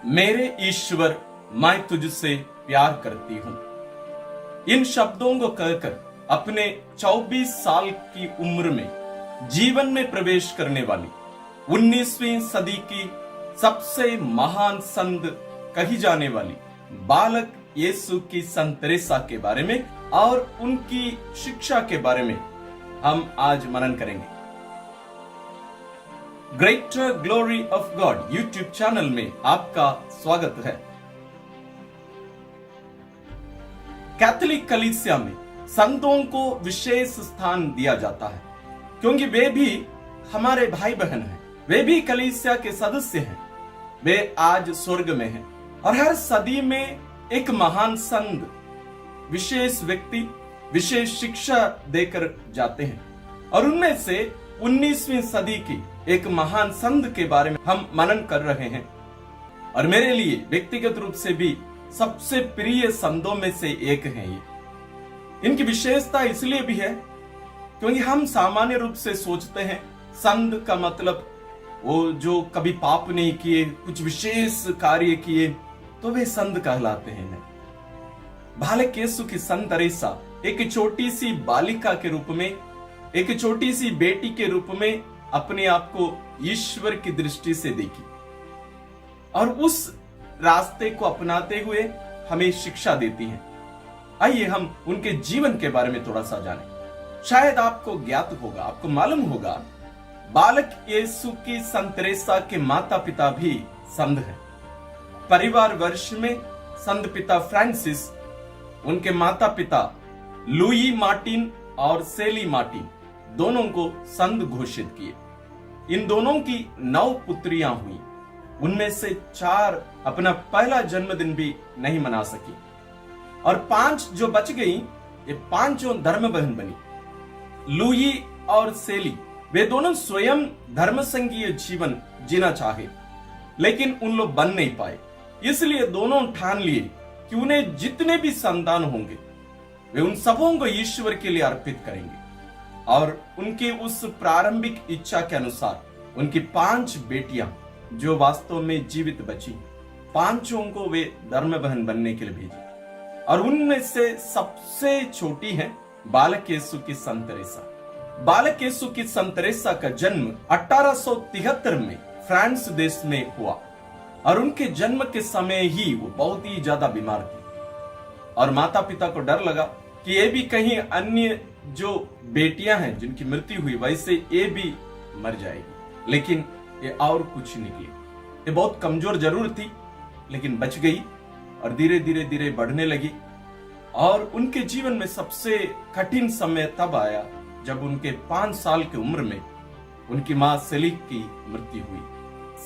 मेरे ईश्वर, मैं तुझसे प्यार करती हूं। इन शब्दों को कहकर अपने 24 साल की उम्र में जीवन में प्रवेश करने वाली 19वीं सदी की सबसे महान संत कही जाने वाली बालक यीशु की संत तेरेसा के बारे में और उनकी शिक्षा के बारे में हम आज मनन करेंगे। Greater glory of God YouTube channel में आपका स्वागत है। कैथोलिक कलीसिया में संतों को विशेष स्थान दिया जाता है क्योंकि वे भी हमारे भाई बहन हैं, वे भी कलीसिया के सदस्य हैं, वे आज स्वर्ग में हैं और हर सदी में एक महान संत, विशेष व्यक्ति विशेष शिक्षा देकर जाते हैं और उनमें से 19वीं सदी की एक महान संत के बारे में हम मनन कर रहे हैं और मेरे लिए व्यक्तिगत रूप से भी सबसे प्रिय संतों में से एक है। ये इनकी विशेषता इसलिए भी है क्योंकि हम सामान्य रूप से सोचते हैं संत का मतलब वो जो कभी पाप नहीं किए, कुछ विशेष कार्य किए तो वे संत कहलाते हैं। बालक यीशु की संत तेरेसा एक छोटी सी बालिका के रूप में, एक छोटी सी बेटी के रूप में अपने आप को ईश्वर की दृष्टि से देखी और उस रास्ते को अपनाते हुए हमें शिक्षा देती हैं। आइए हम उनके जीवन के बारे में थोड़ा सा जानें। शायद आपको ज्ञात होगा, आपको मालूम होगा, बालक यीशु की संत तेरेसा के माता पिता भी संत हैं। परिवार वर्ष में संत पिता फ्रांसिस उनके माता पिता लुई मार्टिन और सेली मार्टिन दोनों को संत घोषित किए। इन दोनों की 9 पुत्रियां हुई, उनमें से 4 अपना पहला जन्मदिन भी नहीं मना सकी और 5 जो बच गई, ये 5 धर्म बहन बनी। लुई और सेली वे दोनों स्वयं धर्म संघीय जीवन जीना चाहे लेकिन उन लोग बन नहीं पाए, इसलिए दोनों ठान लिए कि उन्हें जितने भी संतान होंगे वे उन सबों को ईश्वर के लिए अर्पित करेंगे और उनके उस प्रारंभिक इच्छा के अनुसार उनकी 5 बेटियां जो वास्तव में जीवित बची, 5 को वे धर्म बहन बनने के लिए भेजी और उनमें से सबसे छोटी है बालक यीशु की संत तेरेसा। बालक यीशु की संत तेरेसा का जन्म 1873 में फ्रांस देश में हुआ और उनके जन्म के समय ही वो बहुत ही ज्यादा बीमार थी और माता पिता को डर लगा कि ये भी कहीं अन्य जो बेटियां हैं जिनकी मृत्यु हुई वैसे ये भी मर जाएगी, लेकिन ये और कुछ निकली। ये बहुत कमजोर जरूर थी लेकिन बच गई और धीरे धीरे धीरे बढ़ने लगी और उनके जीवन में सबसे कठिन समय तब आया जब उनके 5 साल की उम्र में उनकी मां सेली की मृत्यु हुई।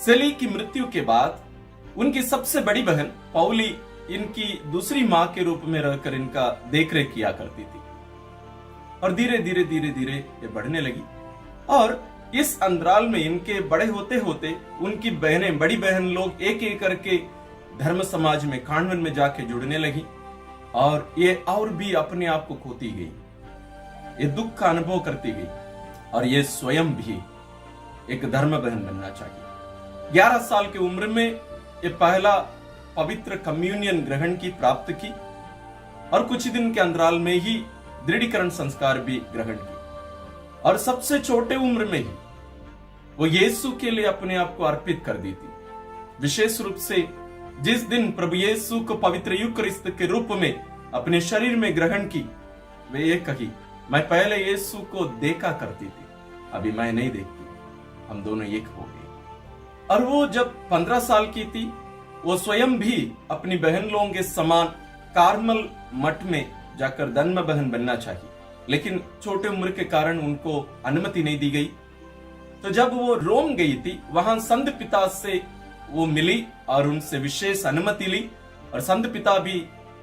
सेली की मृत्यु के बाद उनकी सबसे बड़ी बहन पौली इनकी दूसरी मां के रूप में रहकर इनका देखरेख किया करती थी और धीरे धीरे धीरे धीरे ये बढ़ने लगी और इस अंतराल में इनके बड़े होते होते उनकी बहनें, बड़ी बहन लोग एक एक करके धर्म समाज में, कान्वेंट में जाके जुड़ने लगी और ये और भी अपने आप को खोती गई, ये दुख का अनुभव करती गई और ये स्वयं भी एक धर्म बहन बनना चाहिए। 11 साल की उम्र में ये पहला पवित्र कम्युनियन ग्रहण की प्राप्त की और कुछ दिन के अंतराल में ही दृढ़ीकरण संस्कार भी ग्रहण की और सबसे छोटे उम्र में ही वो यीशु के लिए अपने आप को अर्पित कर दी थी। विशेष रूप से जिस दिन प्रभु यीशु को पवित्र यूकरिस्त के रूप में अपने शरीर में ग्रहण की, वे ये कही, मैं पहले यीशु को देखा करती थी, अभी मैं नहीं देखती, हम दोनों एक हो गए। और वो जब 15 साल की थी वो स्वयं भी अपनी बहन लोगों के समान कार्मल मठ में जाकर धर्म बहन बनना चाहिए, लेकिन छोटे उम्र के कारण उनको अनुमति नहीं दी गई। तो जब वो रोम गई थी वहां संत पिता से वो मिली और उनसे विशेष अनुमति ली और संत पिता भी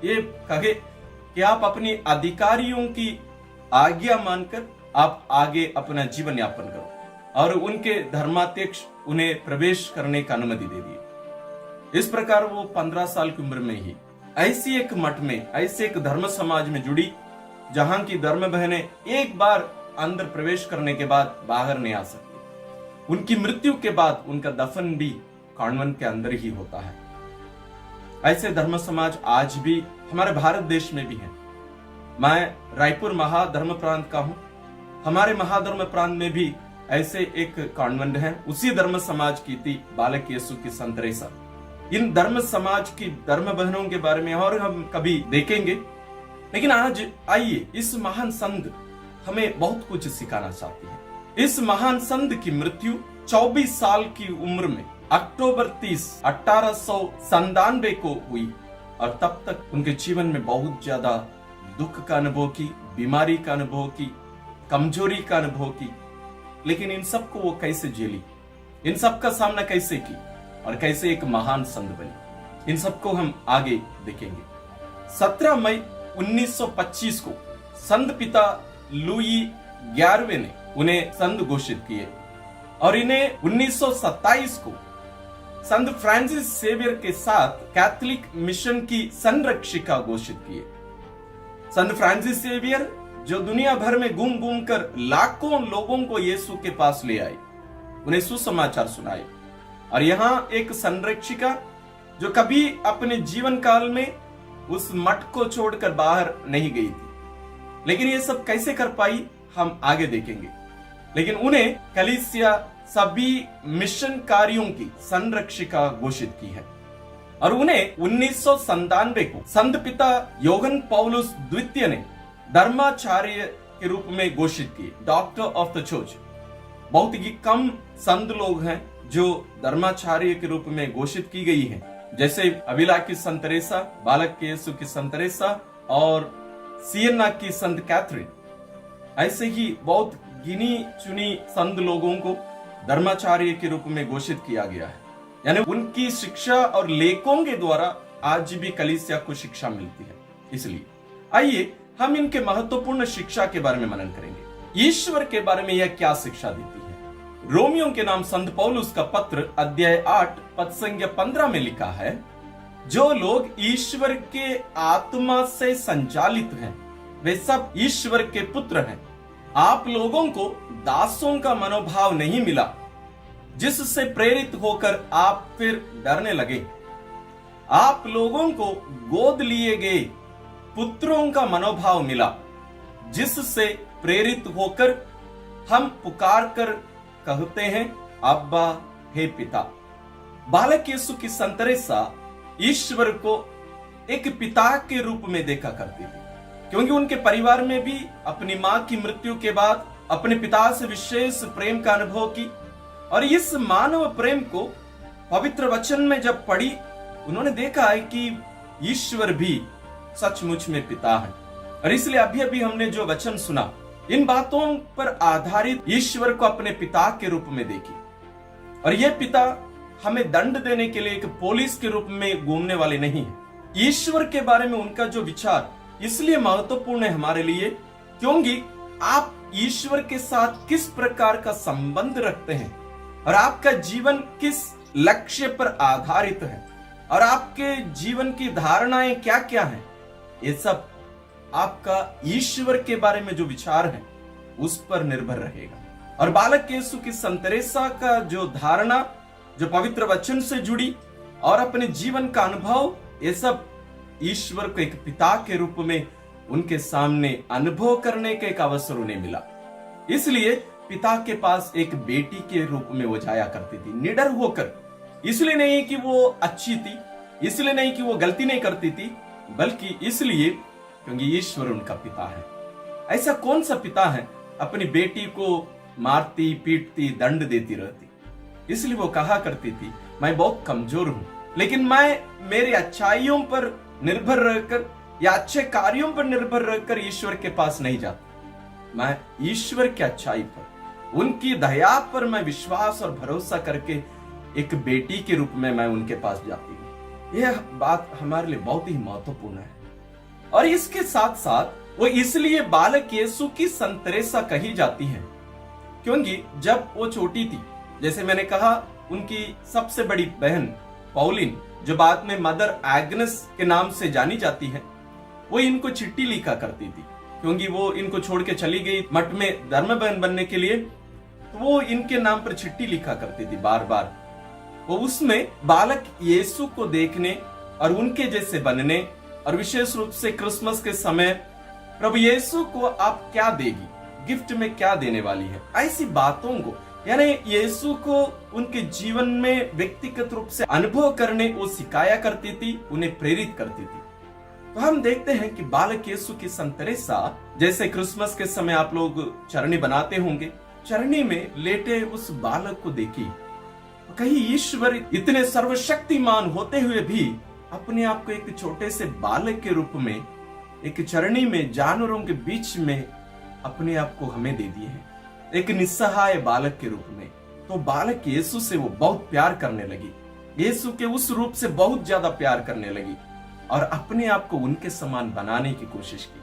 ये कहे कि आप अपनी अधिकारियों की आज्ञा मानकर आप आगे अपना जीवन यापन करो और उनके धर्माध्यक्ष उन्हें प्रवेश करने का अनुमति दे दी। इस प्रकार वो 15 साल की उम्र में ही ऐसी एक मठ में, ऐसे एक धर्म समाज में जुड़ी जहां की धर्म बहनें एक बार अंदर प्रवेश करने के बाद बाहर नहीं आ सकती। उनकी मृत्यु के बाद उनका दफन भी कॉन्वेंट के अंदर ही होता है ऐसे धर्म समाज आज भी हमारे भारत देश में भी हैं। मैं रायपुर महाधर्म प्रांत का हूं। हमारे महाधर्म प्रांत में भी ऐसे एक कॉन्वेंट है, उसी धर्म समाज की थी बालक यीशु की संत तेरेसा। इन धर्म समाज की धर्म बहनों के बारे में और हम कभी देखेंगे, लेकिन आज आइए इस महान संत हमें बहुत कुछ सिखाना चाहती है। इस महान संत की मृत्यु 24 साल की उम्र में अक्टूबर 30, 1897 को हुई और तब तक उनके जीवन में बहुत ज्यादा दुख का अनुभव की, बीमारी का अनुभव की, कमजोरी का अनुभव की, लेकिन इन सबको वो कैसे झेली, इन सब का सामना कैसे की और कैसे एक महान संत बनी, इन सबको हम आगे देखेंगे। 17 मई 1925 को संत पिता लुई 11वें ने उन्हें संत घोषित किए और इन्हें 1927 को संत फ्रांसिस सेवियर के साथ कैथोलिक मिशन की संरक्षिका घोषित किए। संत फ्रांसिस सेवियर जो दुनिया भर में घूम घूम कर लाखों लोगों को यीशु के पास ले आए, उन्हें सुसमाचार सुनाए, और यहाँ एक संरक्षिका जो कभी अपने जीवन काल में उस मठ को छोड़कर बाहर नहीं गई थी, लेकिन ये सब कैसे कर पाई हम आगे देखेंगे। लेकिन उन्हें कलीसिया सभी मिशन कार्यों की संरक्षिका घोषित की है और उन्हें 1997 को संत पिता योहन पौलुस द्वितीय ने धर्माचार्य के रूप में घोषित किए, डॉक्टर ऑफ द चर्च। बहुत ही कम संत लोग हैं जो धर्माचार्य के रूप में घोषित की गई हैं, जैसे अविला की संत तेरेसा, बालक यीशु की संत तेरेसा और सियन्ना की संत कैथरीन। ऐसे ही बहुत गिनी चुनी संत लोगों को धर्माचार्य के रूप में घोषित किया गया है, यानी उनकी शिक्षा और लेखों के द्वारा आज भी कलीसिया को शिक्षा मिलती है। इसलिए आइए हम इनके महत्वपूर्ण शिक्षा के बारे में मनन करेंगे। ईश्वर के बारे में यह क्या शिक्षा देती है। रोमियो के नाम संत पौलुस का पत्र अध्याय 8 पद संख्या 15 में लिखा है, जो लोग ईश्वर के आत्मा से संचालित हैं वे सब ईश्वर के पुत्र हैं। आप लोगों को दासों का मनोभाव नहीं मिला जिससे प्रेरित होकर आप फिर डरने लगे। आप लोगों को गोद लिए गए पुत्रों का मनोभाव मिला जिससे प्रेरित होकर हम पुकार कर कहते हैं, अब्बा हे पिता। बालक यीशु की संत तेरेसा ईश्वर को एक पिता के रूप में देखा करती थी, क्योंकि उनके परिवार में भी अपनी मां की मृत्यु के बाद अपने पिता से विशेष प्रेम का अनुभव की, और इस मानव प्रेम को पवित्र वचन में जब पढ़ी उन्होंने देखा है कि ईश्वर भी सचमुच में पिता है। और इसलिए अभी अभी हमने जो वचन सुना, इन बातों पर आधारित ईश्वर को अपने पिता के रूप में देखी, और यह पिता हमें दंड देने के लिए एक पुलिस के रूप में घूमने वाले नहीं है। ईश्वर के बारे में उनका जो विचार इसलिए महत्वपूर्ण है हमारे लिए, क्योंकि आप ईश्वर के साथ किस प्रकार का संबंध रखते हैं और आपका जीवन किस लक्ष्य पर आधारित है और आपके जीवन की धारणाएं क्या क्या हैं, ये सब आपका ईश्वर के बारे में जो विचार है उस पर निर्भर रहेगा। और बालक यीशु की संत तेरेसा का जो धारणा जो पवित्र वचन से जुड़ी और अपने जीवन का अनुभव, ये सब ईश्वर को एक पिता के रूप में उनके सामने अनुभव करने का एक अवसर उन्हें मिला। इसलिए पिता के पास एक बेटी के रूप में वो जाया करती थी, निडर होकर। इसलिए नहीं कि वो अच्छी थी, इसलिए नहीं कि वो गलती नहीं करती थी, बल्कि इसलिए क्योंकि ईश्वर उनका पिता है। ऐसा कौन सा पिता है अपनी बेटी को मारती पीटती दंड देती रहती। इसलिए वो कहा करती थी, मैं बहुत कमजोर हूं, लेकिन मैं मेरी अच्छाइयों पर निर्भर रहकर या अच्छे कार्यों पर निर्भर रहकर ईश्वर के पास नहीं जाता। मैं ईश्वर की अच्छाई पर, उनकी दया पर मैं विश्वास और भरोसा करके एक बेटी के रूप में मैं उनके पास जाती हूँ। यह बात हमारे लिए बहुत ही महत्वपूर्ण है। और इसके साथ साथ वो इसलिए बालक यीशु की संत तेरेसा कही जाती है, क्योंकि जब वो छोटी थी, जैसे मैंने कहा, उनकी सबसे बड़ी बहन पौलिन, जो बाद में मदर एग्नेस के नाम से जानी जाती है, वो इनको चिट्ठी लिखा करती थी, क्योंकि वो इनको छोड़ के चली गई मठ में धर्म बहन बनने के लिए, तो वो इनके नाम पर चिट्ठी लिखा करती थी बार बार। वो उसमें बालक यीशु को देखने और उनके जैसे बनने, और विशेष रूप से क्रिसमस के समय प्रभु यीशु को आप क्या देगी, गिफ्ट में क्या देने वाली है, ऐसी बातों को यानी यीशु को उनके जीवन में व्यक्तिगत रूप से अनुभव करने वो सिखाया करती थी, उन्हें प्रेरित करती थी। तो हम देखते हैं कि बालक यीशु की संत तेरेसा, जैसे क्रिसमस के समय आप लोग चरनी बनाते होंगे, चरनी में लेटे उस बालक को देखी। तो कहीं ईश्वर इतने सर्वशक्तिमान होते हुए भी अपने आप को एक छोटे से बालक के रूप में एक चरनी में जानवरों के बीच में अपने आप को हमें दे दिए हैं, एक निस्सहाय बालक के रूप में। तो बालक यीशु से वो बहुत प्यार करने लगी, यीशु के उस रूप से बहुत ज्यादा प्यार करने लगी और अपने आप को उनके समान बनाने की कोशिश की।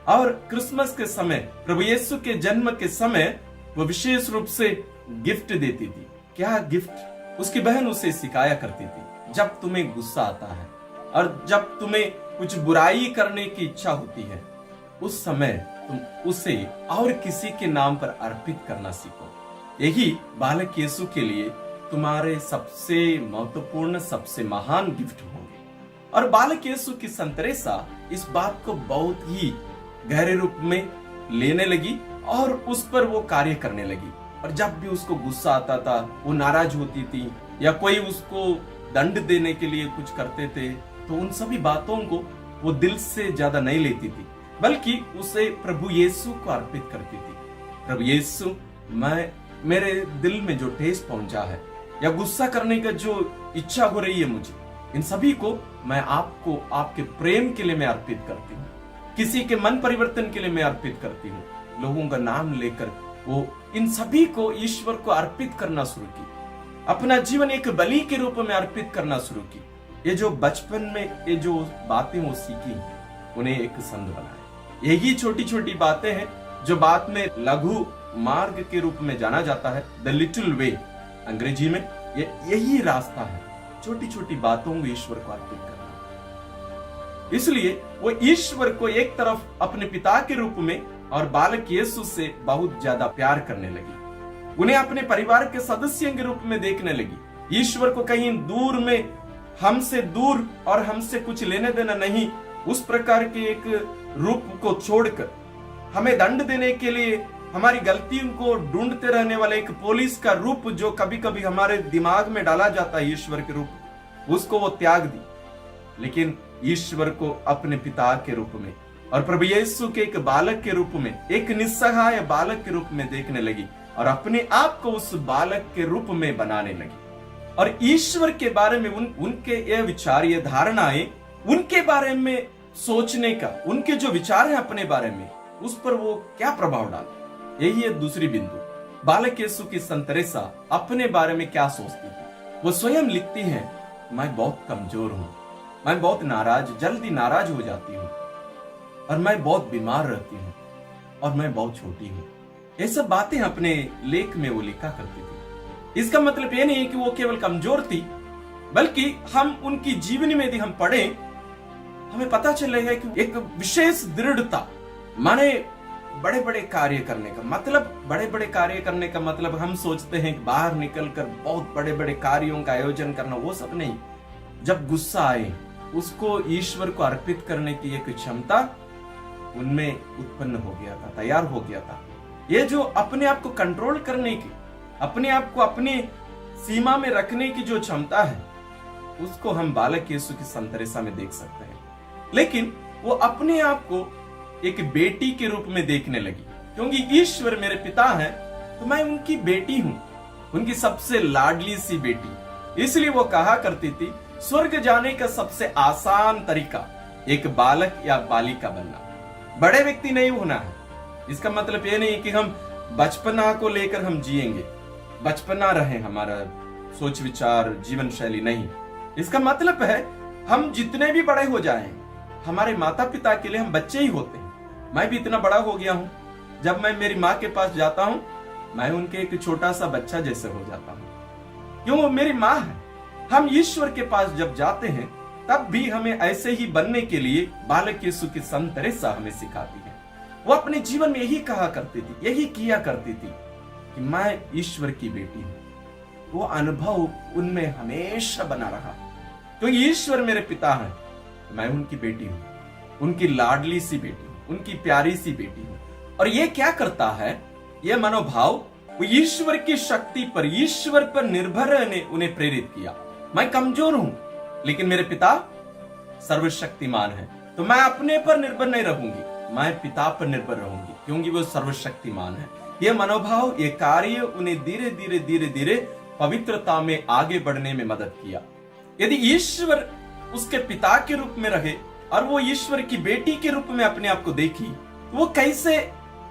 और क्रिसमस के समय, प्रभु यीशु के जन्म के समय वो विशेष रूप से गिफ्ट देती थी। क्या गिफ्ट? उसकी बहन उसे सिखाया करती थी, जब तुम्हें गुस्सा आता है और जब तुम्हें कुछ बुराई करने की इच्छा होती है, उस समय तुम उसे और किसी के नाम पर अर्पित करना सीखो। यही बालक यीशु के लिए तुम्हारे सबसे महत्वपूर्ण, सबसे महान गिफ्ट होंगे। और बालक यीशु की संत तेरेसा इस बात को बहुत ही गहरे रूप में लेने लगी और उस पर वो कार्य करने लगी। और जब भी उसको गुस्सा आता था, वो नाराज होती थी या कोई उसको दंड देने के लिए कुछ करते थे, तो उन सभी बातों को वो दिल से ज्यादा नहीं लेती थी, बल्कि उसे प्रभु यीशु को अर्पित करती थी। प्रभु यीशु, मेरे दिल में जो ठेस पहुंचा है या गुस्सा करने का जो इच्छा हो रही है मुझे, इन सभी को मैं आपको, आपके प्रेम के लिए मैं अर्पित करती हूँ, किसी के मन परिवर्तन के लिए मैं अर्पित करती हूँ। लोगों का नाम लेकर वो इन सभी को ईश्वर को अर्पित करना शुरू की, अपना जीवन एक बलि के रूप में अर्पित करना शुरू की। ये जो बचपन में ये जो बातें वो सीखी, उन्हें एक संत बनाया। यही छोटी छोटी बातें हैं जो बाद में लघु मार्ग के रूप में जाना जाता है, द लिटिल वे अंग्रेजी में। यही रास्ता है, छोटी छोटी बातों को ईश्वर को अर्पित करना। इसलिए वो ईश्वर को एक तरफ अपने पिता के रूप में और बालक यीशु से बहुत ज्यादा प्यार करने लगी, उन्हें अपने परिवार के सदस्य के रूप में देखने लगी। ईश्वर को कहीं दूर में, हमसे दूर और हमसे कुछ लेने देना नहीं, उस प्रकार के एक रूप को छोड़कर हमें दंड देने के लिए हमारी गलतियों को ढूंढते रहने वाले एक पुलिस का रूप जो कभी कभी हमारे दिमाग में डाला जाता है, ईश्वर के रूप, उसको वो त्याग दी, लेकिन ईश्वर को अपने पिता के रूप में और प्रभु यीशु के एक बालक के रूप में, एक निस्सहाय बालक के रूप में देखने लगी और अपने आप को उस बालक के रूप में बनाने लगी। और ईश्वर के बारे में उनके ये विचार, ये धारणाएं, उनके बारे में सोचने का, उनके जो विचार है अपने बारे में, उस पर वो क्या प्रभाव डाले, यही है दूसरी बिंदु। बालक यीशु की संत तेरेसा अपने बारे में क्या सोचती थी? वो स्वयं लिखती है, मैं बहुत कमजोर हूं, मैं बहुत जल्दी नाराज हो जाती हूँ और मैं बहुत बीमार रहती हूँ और मैं बहुत छोटी हूँ। ये सब बातें अपने लेख में वो लिखा करती थी। इसका मतलब ये नहीं है कि वो केवल कमजोर थी, बल्कि हम उनकी जीवनी में यदि हम पढ़े, हमें पता चलेगा कि एक विशेष दृढ़ता, माने बड़े बड़े कार्य करने का मतलब, बड़े बड़े कार्य करने का मतलब हम सोचते हैं बाहर निकलकर बहुत बड़े बड़े कार्यों का आयोजन करना, वो सब नहीं। जब गुस्सा आए, उसको ईश्वर को अर्पित करने की एक क्षमता उनमें उत्पन्न हो गया था, तैयार हो गया था। ये जो अपने आप को कंट्रोल करने की, अपने आप को अपनी सीमा में रखने की जो क्षमता है, उसको हम बालक यीशु की संत तेरेसा में देख सकते हैं। लेकिन वो अपने आप को एक बेटी के रूप में देखने लगी, क्योंकि ईश्वर मेरे पिता हैं, तो मैं उनकी बेटी हूं, उनकी सबसे लाडली सी बेटी। इसलिए वो कहा करती थी, स्वर्ग जाने का सबसे आसान तरीका एक बालक या बालिका बनना, बड़े व्यक्ति नहीं होना है। इसका मतलब ये नहीं कि हम बचपना को लेकर हम जिएंगे, बचपना रहे हमारा सोच विचार जीवन शैली, नहीं। इसका मतलब है हम जितने भी बड़े हो जाएं, हमारे माता पिता के लिए हम बच्चे ही होते हैं। मैं भी इतना बड़ा हो गया हूं, जब मैं मेरी माँ के पास जाता हूं, मैं उनके एक छोटा सा बच्चा जैसे हो जाता हूं, क्यों? वो मेरी माँ है। हम ईश्वर के पास जब जाते हैं, तब भी हमें ऐसे ही बनने के लिए बालक यीशु की संत तेरेसा हमें सिखाती है। वो अपने जीवन में यही कहा करती थी, यही किया करती थी कि मैं ईश्वर की बेटी हूं। वो अनुभव उनमें हमेशा बना रहा। क्योंकि ईश्वर मेरे पिता हैं, मैं उनकी बेटी हूं, उनकी लाडली सी बेटी हूं, उनकी प्यारी सी बेटी हूं। और ये क्या करता है, ये मनोभाव वो ईश्वर की शक्ति पर, ईश्वर पर निर्भर रहने उन्हें प्रेरित किया। मैं कमजोर हूं, लेकिन मेरे पिता सर्वशक्तिमान है, तो मैं अपने पर निर्भर नहीं रहूंगी, मैं पिता पर निर्भर रहूंगी, क्योंकि वो सर्वशक्तिमान है। यह मनोभाव, ये कार्य उन्हें धीरे धीरे धीरे धीरे पवित्रता में आगे बढ़ने में मदद किया। यदि ईश्वर उसके पिता के रूप में रहे और वो ईश्वर की बेटी के रूप में अपने आप को देखी, तो वो कैसे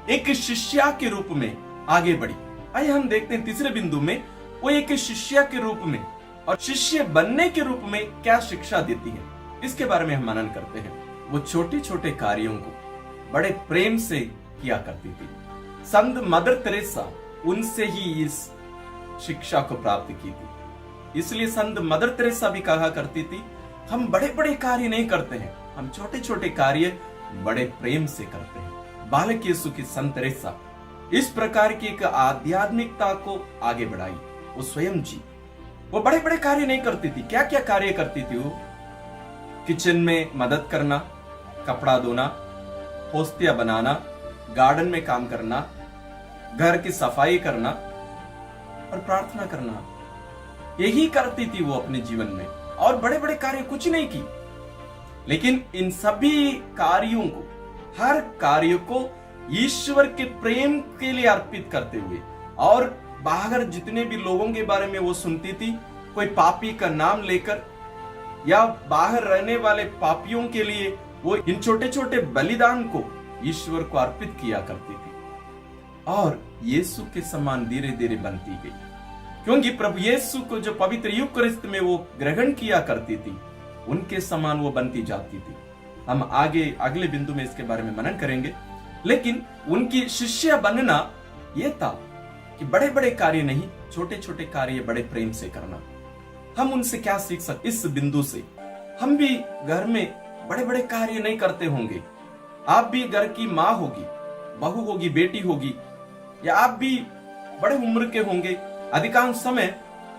एक शिष्या के रूप में आगे बढ़ी। आइए हम देखते हैं तीसरे बिंदु में, वो एक शिष्या के रूप में और शिष्य बनने के रूप में क्या शिक्षा देती है, इसके बारे में हम मनन करते हैं। वो छोटे छोटे कार्यों को बड़े प्रेम से किया करती थी। संत मदर तेरेसा उनसे ही इस शिक्षा को प्राप्त की थी। इसलिए संत मदर तेरेसा भी कहा करती थी, हम बड़े बड़े कार्य नहीं करते हैं, हम छोटे छोटे कार्य बड़े प्रेम से करते हैं। बालक यीशु की संत तेरेसा इस प्रकार की एक आध्यात्मिकता को आगे बढ़ाई। वो स्वयं जी, वो बड़े बड़े कार्य नहीं करती थी। क्या क्या कार्य करती थी वो? किचन में मदद करना, कपड़ा धोना, होस्तिया बनाना, गार्डन में काम करना, घर की सफाई करना और प्रार्थना करना, यही करती थी वो अपने जीवन में। और बड़े बड़े कार्य कुछ नहीं की, लेकिन इन सभी कार्यों को, हर कार्य को ईश्वर के प्रेम के लिए अर्पित करते हुए, और बाहर जितने भी लोगों के बारे में वो सुनती थी, कोई पापी का नाम लेकर या बाहर रहने वाले पापियों के लिए वो इन छोटे छोटे बलिदान को ईश्वर को अर्पित किया करती थी। और यीशु के समान धीरे धीरे बनती गई, क्योंकि प्रभु यीशु को जो पवित्र यूकरिस्त में वो ग्रहण किया करती थी, उनके समान वो बनती जाती थी। हम आगे अगले बिंदु में इसके बारे में मनन करेंगे। लेकिन उनकी शिष्य बनना यह था कि बड़े बड़े कार्य नहीं, छोटे छोटे कार्य बड़े प्रेम से करना। हम उनसे क्या सीख सकते इस बिंदु से? हम भी घर में बड़े बड़े कार्य नहीं करते होंगे। आप भी घर की माँ होगी, बहू होगी, बेटी होगी, या आप भी बड़े उम्र के होंगे। अधिकांश समय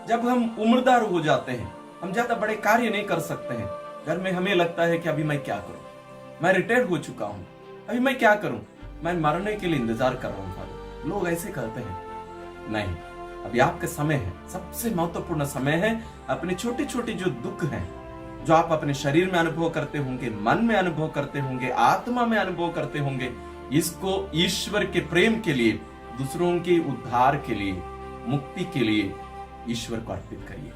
जब हम उम्रदार हो जाते हैं, हम ज्यादा बड़े कार्य नहीं कर सकते हैं। घर में हमें लगता है कि अभी मैं क्या करूं, मैं रिटायर्ड हो चुका हूं, अभी मैं क्या करूं, मैं मरने के लिए इंतजार कर रहा हूं। लोग ऐसे कहते हैं। नहीं, अभी आपका समय है, सबसे महत्वपूर्ण समय है। अपने छोटे छोटे जो दुख हैं, जो आप अपने शरीर में अनुभव करते होंगे, मन में अनुभव करते होंगे, आत्मा में अनुभव करते होंगे, इसको ईश्वर के प्रेम के लिए, दूसरों के उद्धार के लिए, मुक्ति के लिए ईश्वर को अर्पित करिए।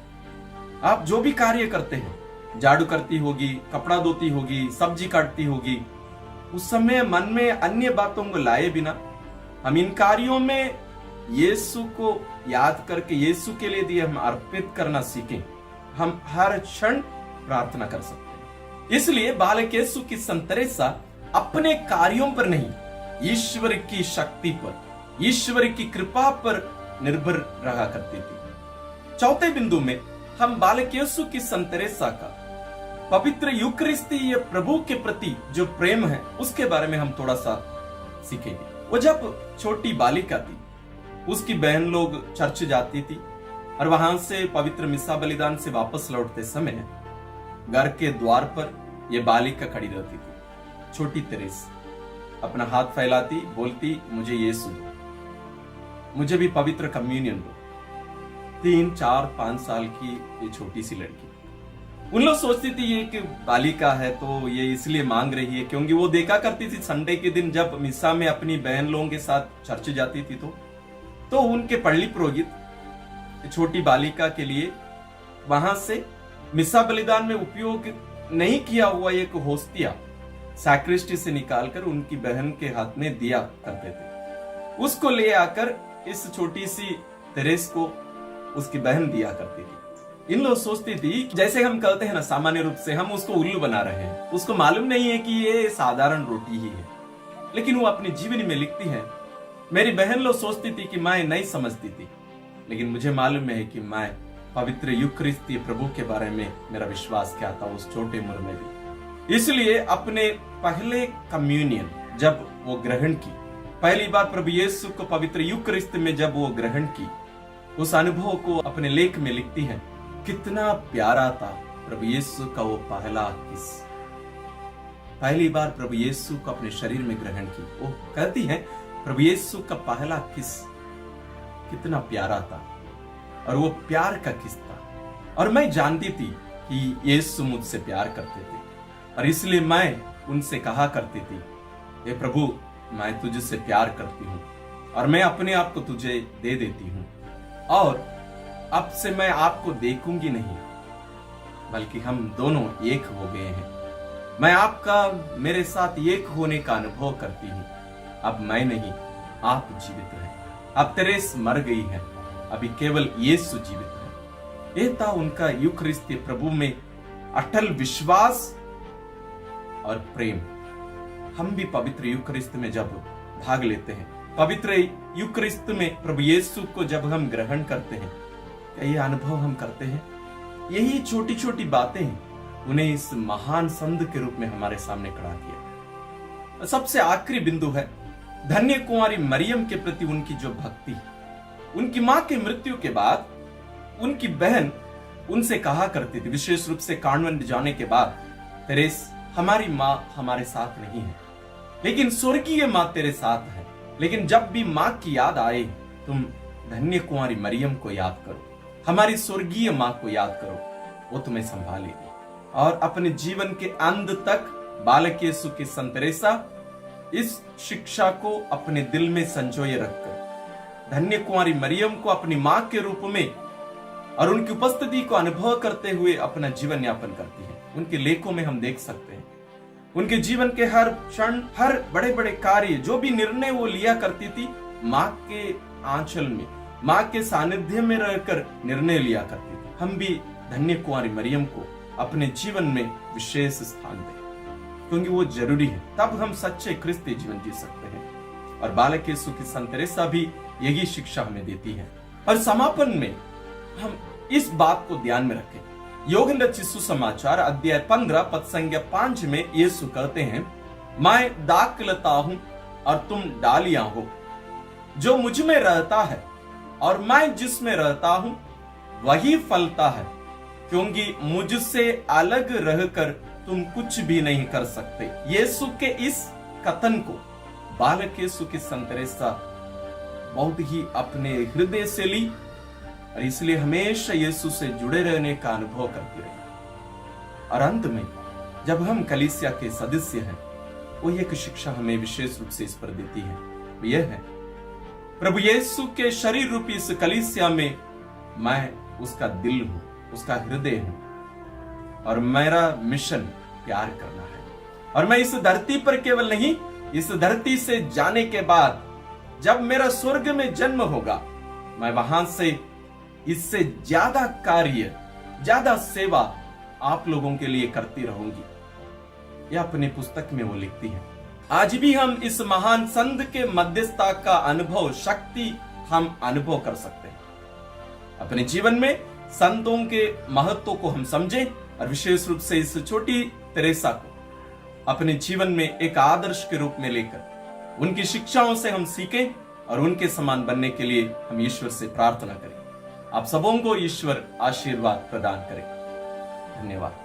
आप जो भी कार्य करते हैं, झाड़ू करती होगी, कपड़ा धोती होगी, सब्जी काटती होगी, उस समय मन में अन्य बातों को लाए बिना हम इन कार्यों में यीशु को याद करके, यीशु के लिए दिए हम अर्पित करना सीखें। हम हर क्षण प्रार्थना कर सकते हैं। इसलिए बालक यीशु की संत तेरेसा अपने कार्यों पर नहीं, ईश्वर की शक्ति पर, ईश्वर की कृपा पर निर्भर रहा करती थी। चौथे बिंदु में हम बालक यीशु की संत तेरेसा का पवित्र यूकरिस्तीय प्रभु के प्रति जो प्रेम है, उसके बारे में हम थोड़ा सा सीखेंगे। वो जब छोटी बालिका थी, उसकी बहन लोग चर्च जाती थी और वहां से पवित्र मिस्सा बलिदान से वापस लौटते समय घर के द्वार पर यह बालिका खड़ी रहती थी। छोटी तेरेस अपना हाथ फैलाती, बोलती, मुझे यीशु दो, मुझे भी पवित्र कम्युनियन दो। 3, 4, 5 साल की ये छोटी सी लड़की, उन लोग सोचती थी ये कि बालिका है तो ये इसलिए मांग रही है, क्योंकि वो देखा करती थी संडे के दिन जब मिस्सा में अपनी बहन लोगों के साथ चर्च जाती थी, तो उनके पल्ली पुरोहित छोटी बालिका के लिए वहां से मिस्सा बलिदान में उपयोग नहीं किया हुआ एक होस्तिया सैक्रिस्टी से निकालकर उनकी बहन के हाथ में दिया करते थे। उसको ले आकर इस छोटी सी तेरेस को उसकी बहन दिया करती थी। इन लोग सोचती थी, जैसे हम कहते हैं ना, सामान्य रूप से हम उसको उल्लू बना रहे हैं, उसको मालूम नहीं है कि ये साधारण रोटी ही है। लेकिन वो अपनी जीवनी में लिखती है, मेरी बहन लोग सोचती थी कि मैं नहीं समझती थी, लेकिन मुझे मालूम है कि मैं पवित्र यूकरिस्तीय प्रभु के बारे में मेरा विश्वास क्या था उस छोटे उम्र में भी। इसलिए अपने पहले कम्युनियन जब वो ग्रहण की, पहली बार प्रभु यीशु को पवित्र यूकरिस्त में जब वो ग्रहण की, उस अनुभव को अपने लेख में लिखती है। कितना प्यारा था प्रभु यीशु का वो पहला किस, पहली बार प्रभु यीशु को अपने शरीर में ग्रहण की। वो कहती है प्रभु यीशु का पहला किस कितना प्यारा था, और वो प्यार का किस था। और मैं जानती थी कि यीशु मुझसे प्यार करते थे, और इसलिए मैं उनसे कहा करती थी, हे प्रभु मैं तुझसे प्यार करती हूँ और मैं अपने आप को तुझे दे देती हूँ, और अब से मैं आपको देखूंगी नहीं बल्कि हम दोनों एक हो गए हैं। मैं आपका मेरे साथ एक होने का अनुभव करती हूँ। अब मैं नहीं, आप जीवित हैं। अब तेरेस मर गई है, अभी केवल यीशु जीवित है। यह था उनका यूखरिस्ती प्रभु में अटल विश्वास और प्रेम। हम भी पवित्र यूखरिस्त में जब भाग लेते हैं, पवित्र यूखरिस्त में प्रभु यीशु को जब हम ग्रहण करते हैं, क्या ये अनुभव हम करते हैं? यही छोटी छोटी बातें हैं उन्हें इस महान संत के रूप में हमारे सामने खड़ा किया। सबसे आखिरी बिंदु है धन्य कुंवारी मरियम के प्रति उनकी जो भक्ति। उनकी मां की मृत्यु के बाद उनकी बहन उनसे कहा करती थी, विशेष रूप से कॉन्वेंट जाने के बाद, तेरेस हमारी मां हमारे साथ नहीं है लेकिन स्वर्गीय मां तेरे साथ है। लेकिन जब भी मां की याद आए तुम धन्य कुंवारी मरियम को याद करो, हमारी स्वर्गीय मां को याद करो, वो तुम्हें संभालेगी। और अपने जीवन के अंत तक बालक यीशु की संत तेरेसा इस शिक्षा को अपने दिल में संजोए रखकर धन्य कुंवारी मरियम को अपनी मां के रूप में और उनकी उपस्थिति को अनुभव करते हुए अपना जीवन यापन करती है। उनके लेखों में हम देख सकते हैं उनके जीवन के हर क्षण, हर बड़े बड़े कार्य, जो भी निर्णय वो लिया करती थी, मां के आंचल में, मां के सानिध्य में रहकर निर्णय लिया करती थी। हम भी धन्य कुंवारी मरियम को अपने जीवन में विशेष स्थान दें, क्योंकि वो जरूरी है, तब हम सच्चे क्रिस्ती जीवन जी सकते हैं। और बालक यीशु की संत तेरेसा भी यही शिक्षा हमें देती है। और समापन में हम इस बात को ध्यान में रखें, योग रचित सुसमाचार अध्याय 15 पद संख्या 5 में यीशु कहते हैं, मैं दाखलता हूं और तुम डालियां हो, जो मुझ में रहता है और मैं जिसमें रहता हूं वही फलता है, क्योंकि मुझसे अलग रहकर तुम कुछ भी नहीं कर सकते। यीशु के इस कथन को बालक यीशु की संत तेरेसा बहुत ही अपने हृदय से ली और इसलिए हमेशा यीशु से जुड़े रहने का अनुभव करती रही। और अंत में जब हम कलीसिया के सदस्य हैं, वो एक शिक्षा हमें विशेष रूप से इस पर देती है, वो यह है, प्रभु यीशु के शरीर रूपी इस कलीसिया में मैं उसका दिल हूं, उसका हृदय हूं, और मेरा मिशन प्यार करना है। और मैं इस धरती पर केवल नहीं, इस धरती से जाने के बाद जब मेरा स्वर्ग में जन्म होगा, मैं वहां से इससे ज्यादा कार्य, ज्यादा सेवा आप लोगों के लिए करती रहूंगी। यह अपनी पुस्तक में वो लिखती है। आज भी हम इस महान संत के मध्यस्थता का अनुभव, शक्ति हम अनुभव कर सकते हैं। अपने जीवन में संतों के महत्व को हम समझें और विशेष रूप से इस छोटी तेरेसा को अपने जीवन में एक आदर्श के रूप में लेकर उनकी शिक्षाओं से हम सीखें और उनके समान बनने के लिए हम ईश्वर से प्रार्थना करें। आप सबों को ईश्वर आशीर्वाद प्रदान करे। धन्यवाद।